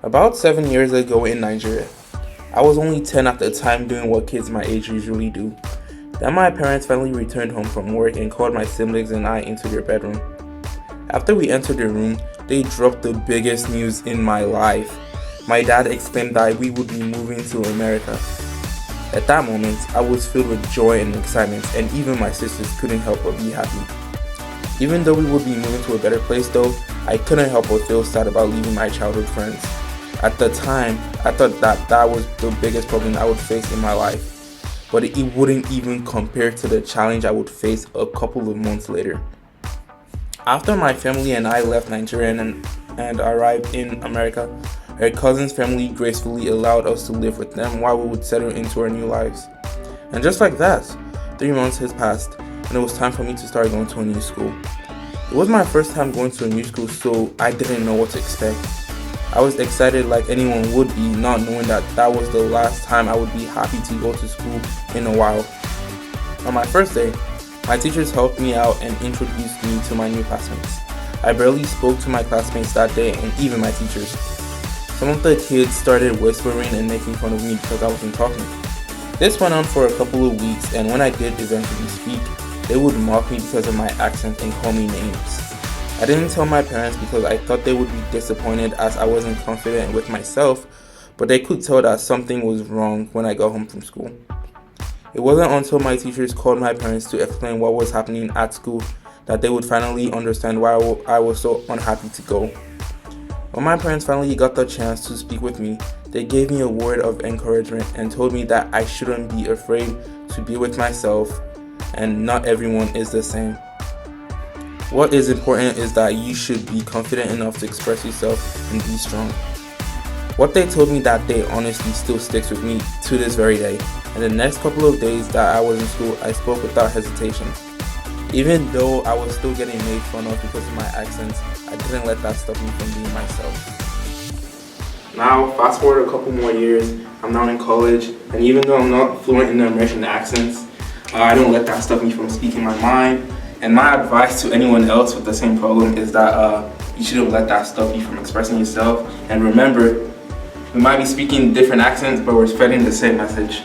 About 7 years ago in Nigeria, I was only 10 at the time doing what kids my age usually do. Then my parents finally returned home from work and called my siblings and I into their bedroom. After we entered the room, they dropped the biggest news in my life. My dad exclaimed that we would be moving to America. At that moment, I was filled with joy and excitement, and even my sisters couldn't help but be happy. Even though we would be moving to a better place though, I couldn't help but feel sad about leaving my childhood friends. At the time, I thought that was the biggest problem I would face in my life, but it wouldn't even compare to the challenge I would face a couple of months later. After my family and I left Nigeria and arrived in America, her cousin's family gracefully allowed us to live with them while we would settle into our new lives. And just like that, 3 months has passed, and it was time for me to start going to a new school. It was my first time going to a new school, so I didn't know what to expect. I was excited like anyone would be, not knowing that was the last time I would be happy to go to school in a while. On my first day, my teachers helped me out and introduced me to my new classmates. I barely spoke to my classmates that day and even my teachers. Some of the kids started whispering and making fun of me because I wasn't talking. This went on for a couple of weeks, and when I did eventually speak, they would mock me because of my accent and call me names. I didn't tell my parents because I thought they would be disappointed as I wasn't confident with myself, but they could tell that something was wrong when I got home from school. It wasn't until my teachers called my parents to explain what was happening at school that they would finally understand why I was so unhappy to go. When my parents finally got the chance to speak with me, they gave me a word of encouragement and told me that I shouldn't be afraid to be with myself, and not everyone is the same. What is important is that you should be confident enough to express yourself and be strong. What they told me that day honestly still sticks with me to this very day, and the next couple of days that I was in school, I spoke without hesitation. Even though I was still getting made fun of because of my accent, I didn't let that stop me from being myself. Now, fast forward a couple more years, I'm now in college, and even though I'm not fluent in the American accents, I don't let that stop me from speaking my mind. And my advice to anyone else with the same problem is that you shouldn't let that stop you from expressing yourself. And remember, we might be speaking different accents, but we're spreading the same message.